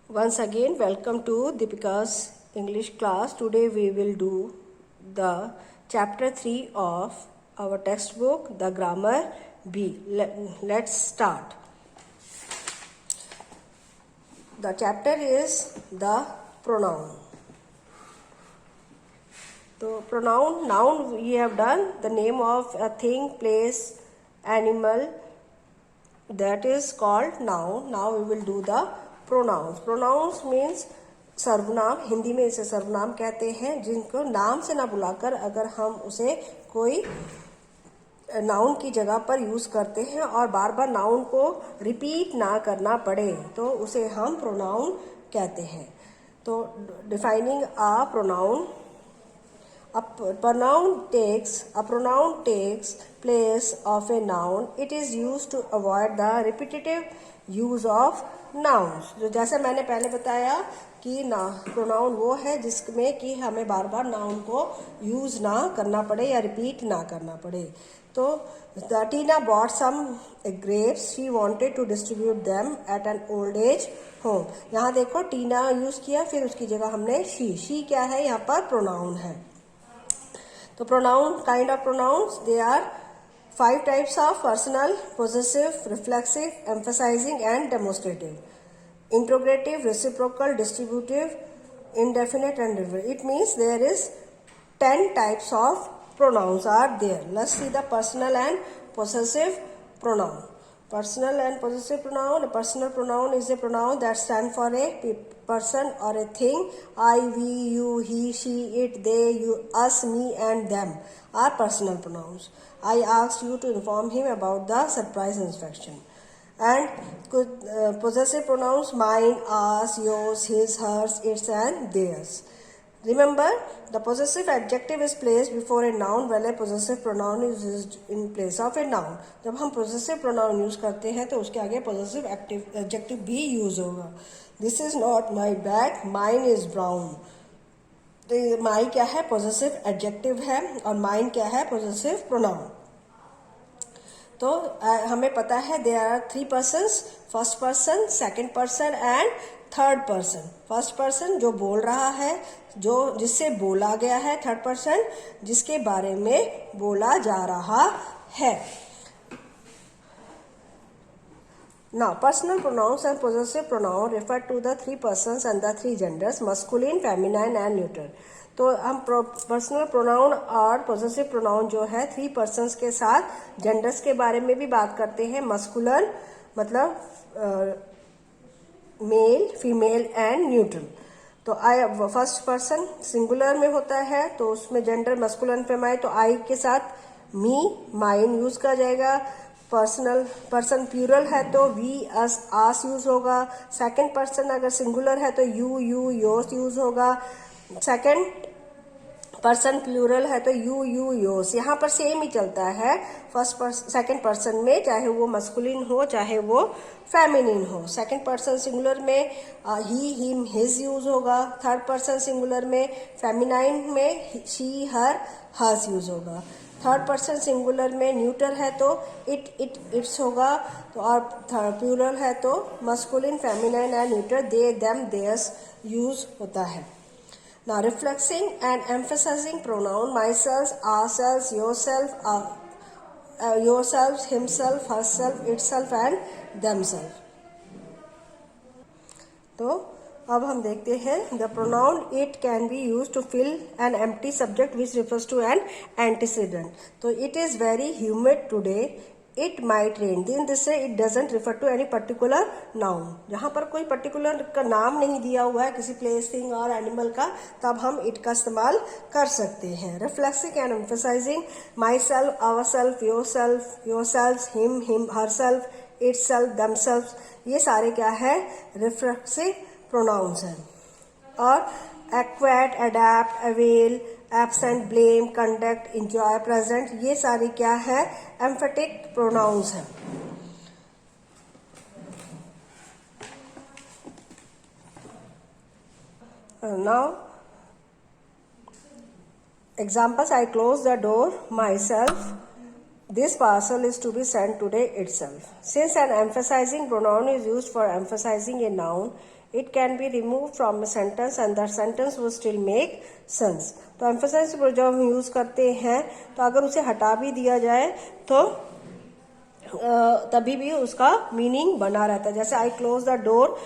Once again, welcome to Deepika's English class. Today we will do the chapter 3 of our textbook, The Grammar B. Let's start. The chapter is the pronoun. So noun we have done the name of a thing, place, animal, that is called noun. Now we will do the pronouns. Pronouns means सर्वनाम, हिंदी में इसे सर्वनाम कहते हैं, जिनको नाम से ना बुलाकर अगर हम उसे कोई नाउन की जगह पर यूज करते हैं और बार बार नाउन को रिपीट ना करना पड़े तो उसे हम प्रोनाउन कहते हैं. तो defining a pronoun. A pronoun takes place of a noun. It is used to avoid the repetitive use of nouns. जो जैसे मैंने पहले बताया कि प्रोनाउन वो है जिसमें कि हमें बार बार नाउन को यूज ना करना पड़े या रिपीट ना करना पड़े. तो Tina bought some grapes. She wanted to distribute them at an old age home. यहाँ देखो टीना यूज किया, फिर उसकी जगह हमने शी क्या है, यहाँ पर प्रोनाउन है. तो pronoun, kind of pronouns, they are 5 types of: personal, possessive, reflexive, emphasizing and demonstrative, interrogative, reciprocal, distributive, indefinite and irregular. It means there is 10 types of pronouns are there. Let's see the personal and possessive pronoun. Personal and possessive pronoun. A personal pronoun is a pronoun that stands for a person or a thing. I, we, you, he, she, it, they, you, us, me and them are personal pronouns. I asked you to inform him about the surprise inspection. And possessive pronouns: mine, ours, yours, his, hers, its and theirs. Remember, the possessive adjective is placed before a noun while a possessive pronoun is used in place of a noun. जब हम possessive pronoun use करते हैं तो उसके आगे possessive adjective भी use होगा. This is not my bag, mine is brown. तो my क्या है, possessive adjective है, और mine क्या है, possessive pronoun. तो हमें पता है there are 3 persons: first person, second person and third person. First person जो बोल रहा है, जो जिससे बोला गया है. थर्ड पर्सन जिसके बारे में बोला जा रहा है. Now, personal pronouns and possessive pronoun refer to the 3 persons and the 3 genders: masculine, feminine and neuter. तो हम पर्सनल प्रोनाउन और पोजेसिव प्रोनाउन जो है 3 पर्सन्स के साथ जेंडर्स के बारे में भी बात करते हैं. मस्कुलर मतलब मेल, फीमेल एंड न्यूट्रल. तो आई फर्स्ट पर्सन सिंगुलर में होता है तो उसमें जेंडर मस्कुलिन फेमाइन. तो आई के साथ मी, माइन यूज किया जाएगा. पर्सन प्लूरल है तो वी, अस, आस यूज होगा. सेकंड पर्सन अगर सिंगुलर है तो यू, योर्स यूज होगा. सेकंड पर्सन प्लूरल है तो यू, योर्स. यहाँ पर सेम ही चलता है सेकंड पर्सन में, चाहे वो मस्कुलिन हो चाहे वो फेमिनिन हो. सेकंड पर्सन सिंगुलर में ही, हिम, हिज यूज होगा. थर्ड पर्सन सिंगुलर में फेमिनाइन में शी, हर, हर्स यूज होगा. थर्ड पर्सन सिंगुलर में न्यूटर है तो इट्स होगा. तो और प्लूरल है तो masculine, feminine and neuter, they, them, theirs use होता है. Now, reflexing and emphasizing pronoun: myself, ourselves, yourselves, himself, herself, itself and themselves. तो अब हम देखते हैं the pronoun it can be used to fill an empty subject which refers to an antecedent. तो it is very humid today. It might rain. Then this say it doesn't refer to any particular noun. जहाँ पर कोई particular का नाम नहीं दिया हुआ है किसी प्लेस, थिंग और एनिमल का, तब हम it का इस्तेमाल कर सकते हैं. Reflexing and emphasizing: myself, ourself, yourselves, him, herself, itself, themselves. ये सारे क्या है, रिफ्लेक्सिव प्रोनाउंस हैं. और acquit, adept, avail, absent, blame, conduct, enjoy, present, ये सारी क्या है, एम्फेटिक प्रोनाउंस हैं. Now examples: I close the door myself. This parcel is to be sent today itself. Since an emphasizing pronoun is used for emphasizing a noun, It can be removed from a sentence and the sentence will still make sense. तो emphasize जब हम use करते हैं तो अगर उसे हटा भी दिया जाए तो तभी भी उसका मीनिंग बना रहता है. जैसे आई close the door,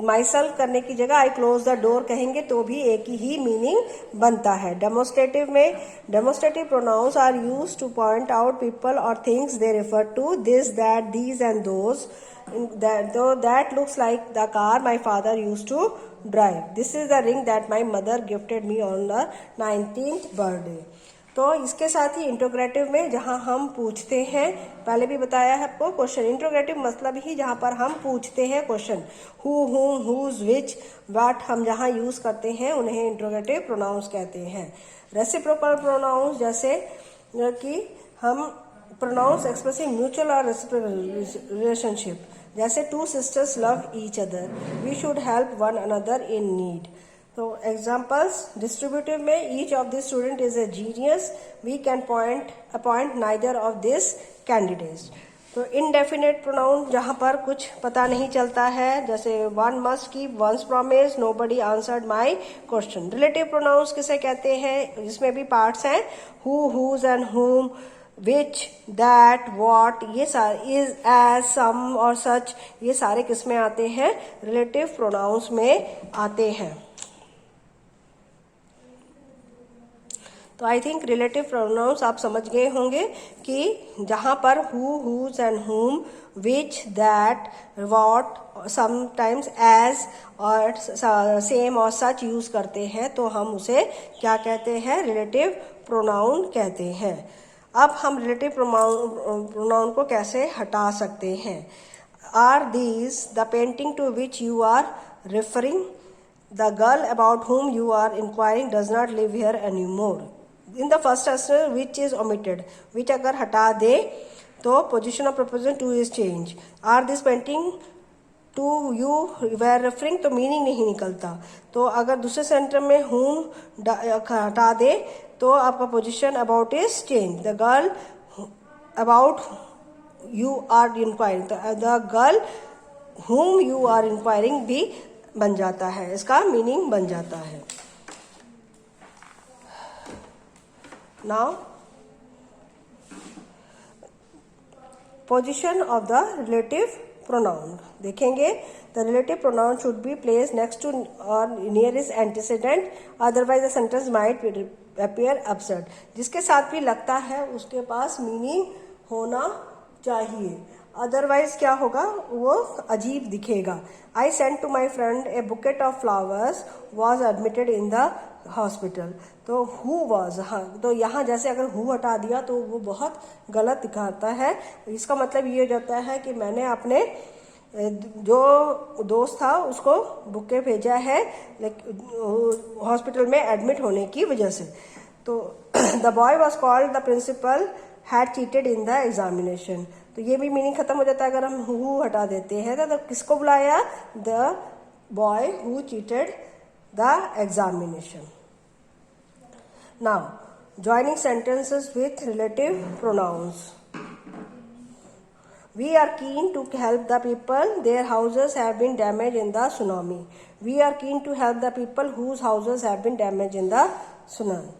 my self करने की जगह आई क्लोज द डोर कहेंगे तो भी एक ही मीनिंग बनता है. डेमोस्ट्रेटिव में demonstrative pronouns are used to point out people और things. They refer to this, that, these and those. That looks like the car my father used to drive. This is the ring that my mother gifted me on the 19th birthday. तो इसके साथ ही interrogative में जहां हम पूछते हैं, पहले भी बताया है आपको, क्वेश्चन. इंट्रोगेटिव मतलब ही जहां पर हम पूछते हैं क्वेश्चन. हु, हुम, हुज, विच, व्हाट हम जहां यूज करते हैं उन्हें इंट्रोगेटिव प्रोनाउंस कहते हैं. रेसिप्रोकल प्रोनाउंस जैसे कि हम प्रोनाउंस एक्सप्रेसिंग म्यूचुअल और रेसिप्रोकल रिलेशनशिप, जैसे two sisters love each other, we should help one another in need. तो एग्जाम्पल्स डिस्ट्रीब्यूटिव में each of this student is a genius, we can appoint neither of this candidates. तो indefinite pronoun जहां पर कुछ पता नहीं चलता है, जैसे one must keep one's promise, nobody answered my question. Relative pronouns किसे कहते हैं, जिसमें भी पार्ट्स हैं, who, whose and whom, which, that, what, ये सारे, इज, एज, सम और सच, ये सारे किस में आते हैं, रिलेटिव प्रोनाउंस में आते हैं. तो आई थिंक रिलेटिव प्रोनाउंस आप समझ गए होंगे कि जहां पर who, whose and whom, which, that, what, sometimes as और सेम और सच यूज करते हैं तो हम उसे क्या कहते हैं, रिलेटिव प्रोनाउन कहते हैं. अब हम रिलेटिव प्रोनाउन को कैसे हटा सकते हैं. Are these the painting to which you are referring, the girl about whom you are inquiring does not live here any more. In the first answer which is omitted, which अगर हटा दे तो position of preposition to is change. Are this painting to you were referring, तो meaning नहीं निकलता. तो अगर दूसरे सेंटेंस में हुम हटा दे तो आपका position about is change. The girl about you are inquiring, the girl whom you are inquiring भी बन जाता है, इसका मीनिंग बन जाता है. Now position of the relative pronoun देखेंगे. The relative pronoun should be place next to our nearest antecedent, otherwise the sentence might appear absurd. जिसके साथ भी लगता है उसके पास मीनिंग होना चाहिए, अदरवाइज क्या होगा, वो अजीब दिखेगा. I sent to my friend a bouquet of flowers, was admitted in the hospital. तो हु वॉज, हाँ, तो यहाँ जैसे अगर हु हटा दिया तो वो बहुत गलत दिखाता है. इसका मतलब ये हो जाता है कि मैंने अपने जो दोस्त था उसको बुके भेजा है हॉस्पिटल में एडमिट होने की वजह से. तो the boy was called the principal had cheated in the examination. तो ये भी मीनिंग खत्म हो जाता है अगर हम हु हटा देते हैं. तो किसको बुलाया, the boy who cheated the examination. Now joining sentences with relative pronouns. We are keen to help the people, their houses have been damaged in the tsunami. We are keen to help the people whose houses have been damaged in the tsunami.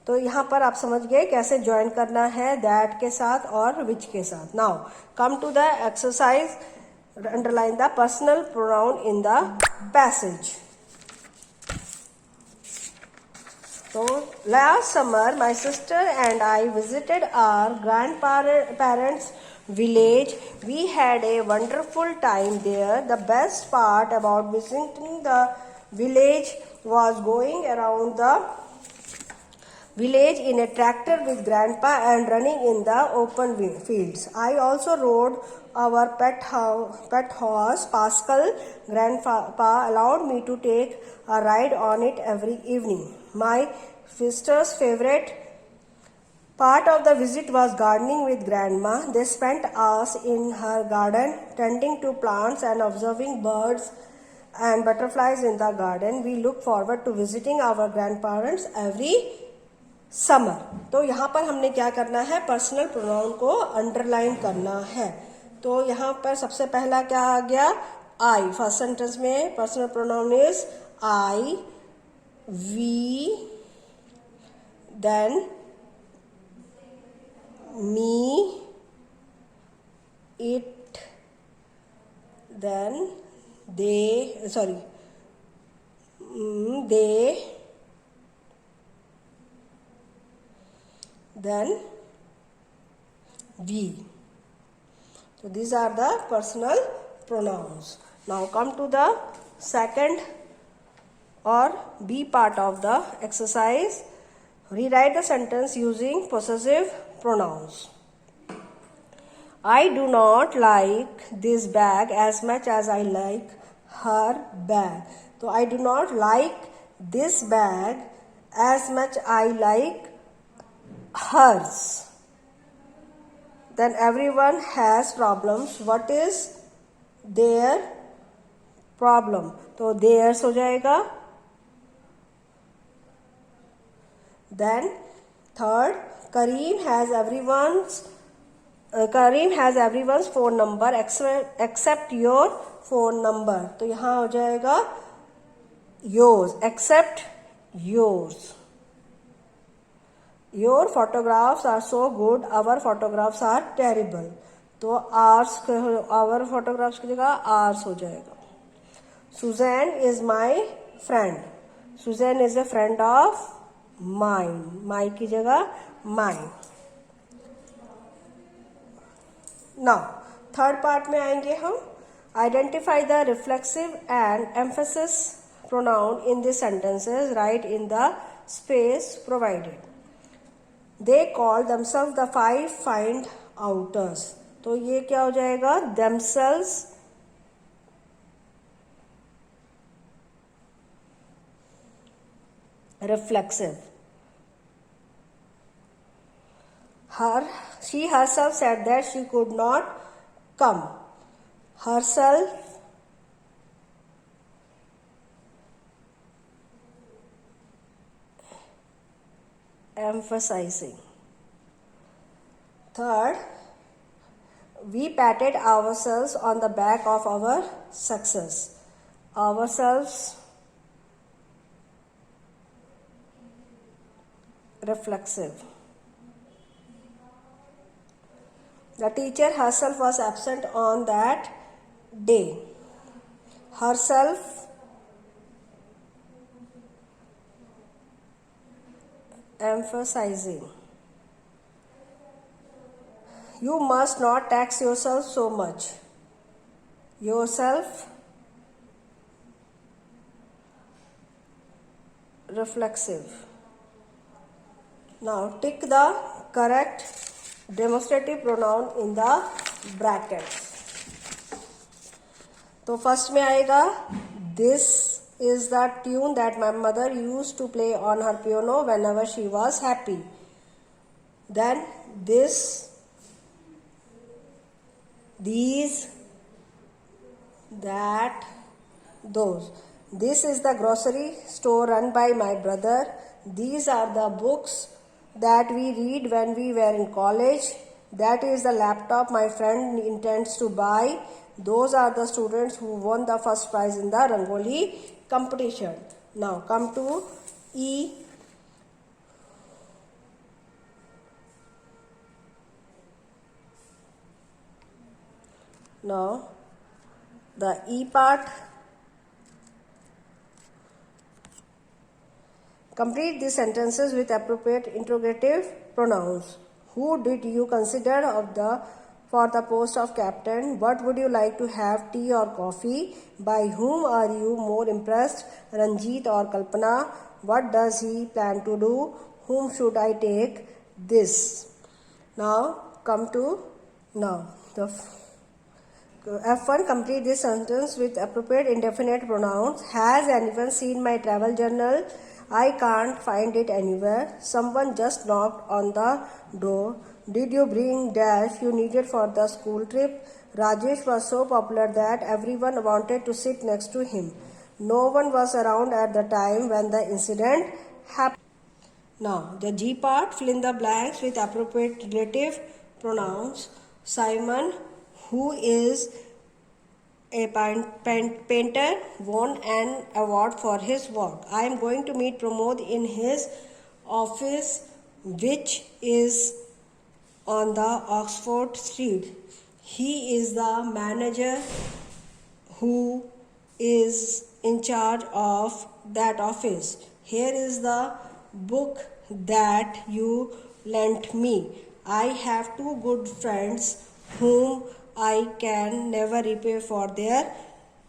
तो यहाँ पर आप समझ गए कैसे join करना है that के साथ और विच के साथ. Now come to the exercise. Underline the personal pronoun in the passage. So last summer my sister and I visited our grandparents' village. We had a wonderful time there. The best part about visiting the village was going around the village in a tractor with grandpa and running in the open fields. I also rode our pet horse Pascal. Grandpa allowed me to take a ride on it every evening. My sister's favorite part of the visit was gardening with grandma. They spent hours in her garden tending to plants and observing birds and butterflies in the garden. We look forward to visiting our grandparents every summer. तो यहाँ पर हमने क्या करना है, personal pronoun को underline करना है. तो यहाँ पर सबसे पहला क्या आ गया, I. फर्स्ट सेंटेंस में personal pronoun is I, we, then me, it, then they, they, then we. So these are the personal pronouns. Now come to the second or B part of the exercise. Rewrite the sentence using possessive pronouns. I do not like this bag as much as I like her bag. So I do not like this bag as much I like hers. Then everyone has problems. What is their problem? तो theirs हो जाएगा. Then third, Kareem has everyone's phone number except your phone number. तो यहाँ हो जाएगा yours, except yours. Your photographs are so good, our photographs are terrible. तो our photographs की जगह ours हो जाएगा. Suzanne is my friend. Suzanne is a friend of mine. My की जगह mine. Now third part में आएंगे हम. Identify the reflexive and emphasis pronoun in the sentences. Write in the space provided. They call themselves the five find outers. तो ये क्या हो जाएगा? Themselves reflexive. She herself said that she could not come. Herself emphasizing. Third, we patted ourselves on the back of our success. Ourselves reflexive. The teacher herself was absent on that day. Herself emphasizing. You must not tax yourself so much. Yourself reflexive. Now tick the correct demonstrative pronoun in the brackets. तो first में आएगा this is the tune that my mother used to play on her piano whenever she was happy. Then this, these, that, those. This is the grocery store run by my brother. These are the books that we read when we were in college. That is the laptop my friend intends to buy. Those are the students who won the first prize in the Rangoli competition. Now come to E. Now the E part. Complete these sentences with appropriate interrogative pronouns. Who did you consider for the post of captain? What would you like to have, tea or coffee? By whom are you more impressed, Ranjit or Kalpana? What does he plan to do? Whom should I take this? Now come to the F1. Complete this sentence with appropriate indefinite pronouns. Has anyone seen my travel journal? I can't find it anywhere. Someone just knocked on the door. Did you bring dash you needed for the school trip? Rajesh was so popular that everyone wanted to sit next to him. No one was around at the time when the incident happened. Now, the G part, fill in the blanks with appropriate relative pronouns. Simon, who is A painter won an award for his work. I am going to meet Pramod in his office, which is on the Oxford Street. He is the manager who is in charge of that office. Here is the book that you lent me. I have two good friends whom I can never repay for their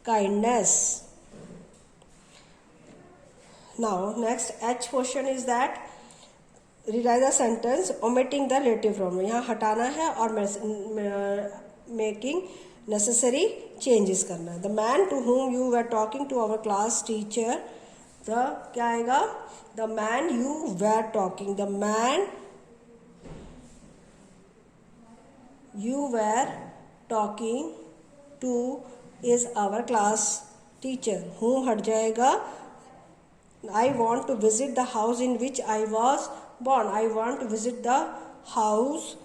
kindness. Now, next H question is that rewrite the sentence omitting the relative pronoun. यहाँ हटाना है और making necessary changes करना है. The man to whom you were talking to our class teacher, the क्या आएगा? The man you were talking. The man you were talking to is our class teacher. Whom हट जाएगा? I want to visit the house in which I was born. I want to visit the house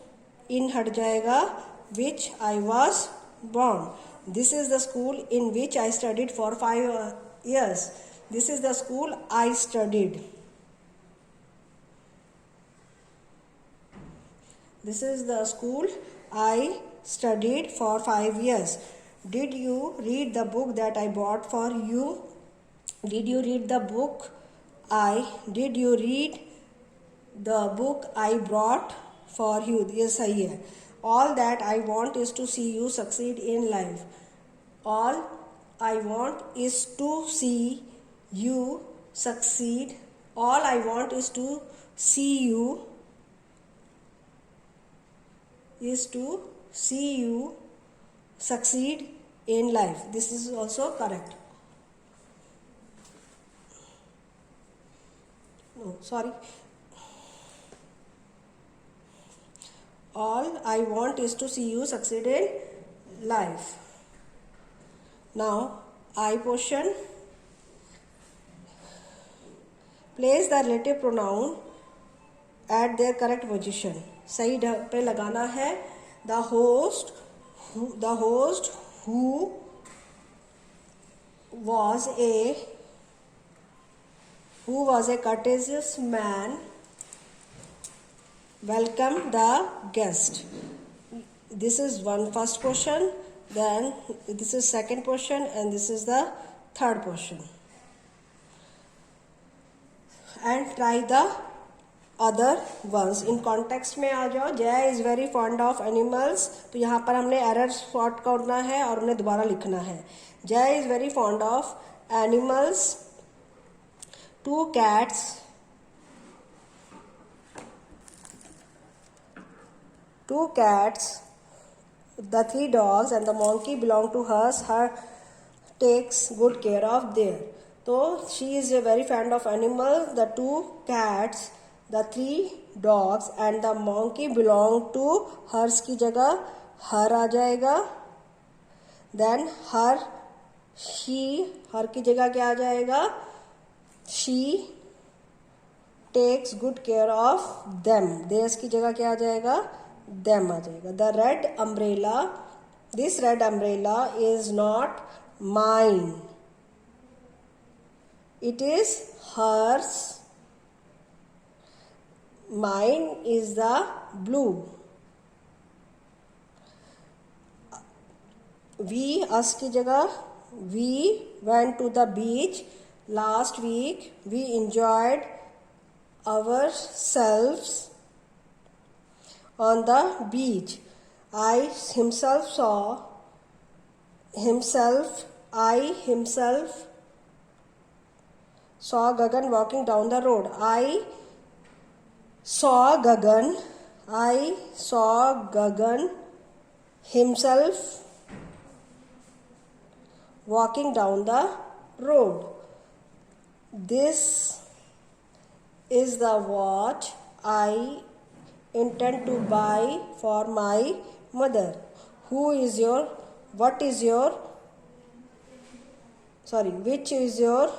in हट जाएगा which I was born. This is the school in which I studied for 5 years. This is the school I studied. This is the school I studied for 5 years. Did you read the book that I bought for you? Did you read the book did you read the book I brought for you? ये सही है. All that I want is to see you succeed in life. All I want is to see you succeed. All I want is to see you succeed in life. This is also correct. No, sorry. All I want is to see you succeed in life. Now, I portion. Place the relative pronoun at their correct position. सही ढंग पे लगाना है. The host who was a courteous man welcomed the guest. This is first portion, then this is second portion, and this is the third portion. And try the other ones. In context में आ जाओ. Jay is very fond of animals. तो यहाँ पर हमने error spot करना है और उन्हें दोबारा लिखना है. Jay is very fond of animals. 2 cats, the 3 dogs and the monkey belong to her. Her takes good care of them. So she is very fond of animals. The 2 cats, the 3 dogs and the monkey belong to hers की जगह her आ जाएगा. Then her की जगह क्या आ जाएगा? She takes good care of them. Theirs की जगह क्या आ जाएगा? Them आ जाएगा. This red umbrella is not mine. It is hers. Mine is the blue. Us की जगह we went to the beach last week. We enjoyed ourselves on the beach. I himself saw Gagan walking down the road. I saw Gagan himself walking down the road. This is the watch I intend to buy for my mother. Which is your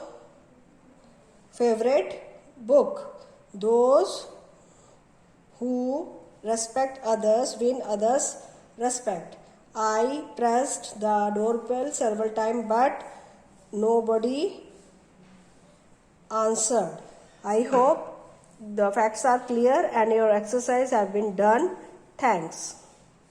favorite book? Those who respect others win others' respect. I pressed the doorbell several times but nobody answered. I hope the facts are clear and your exercise have been done. Thanks.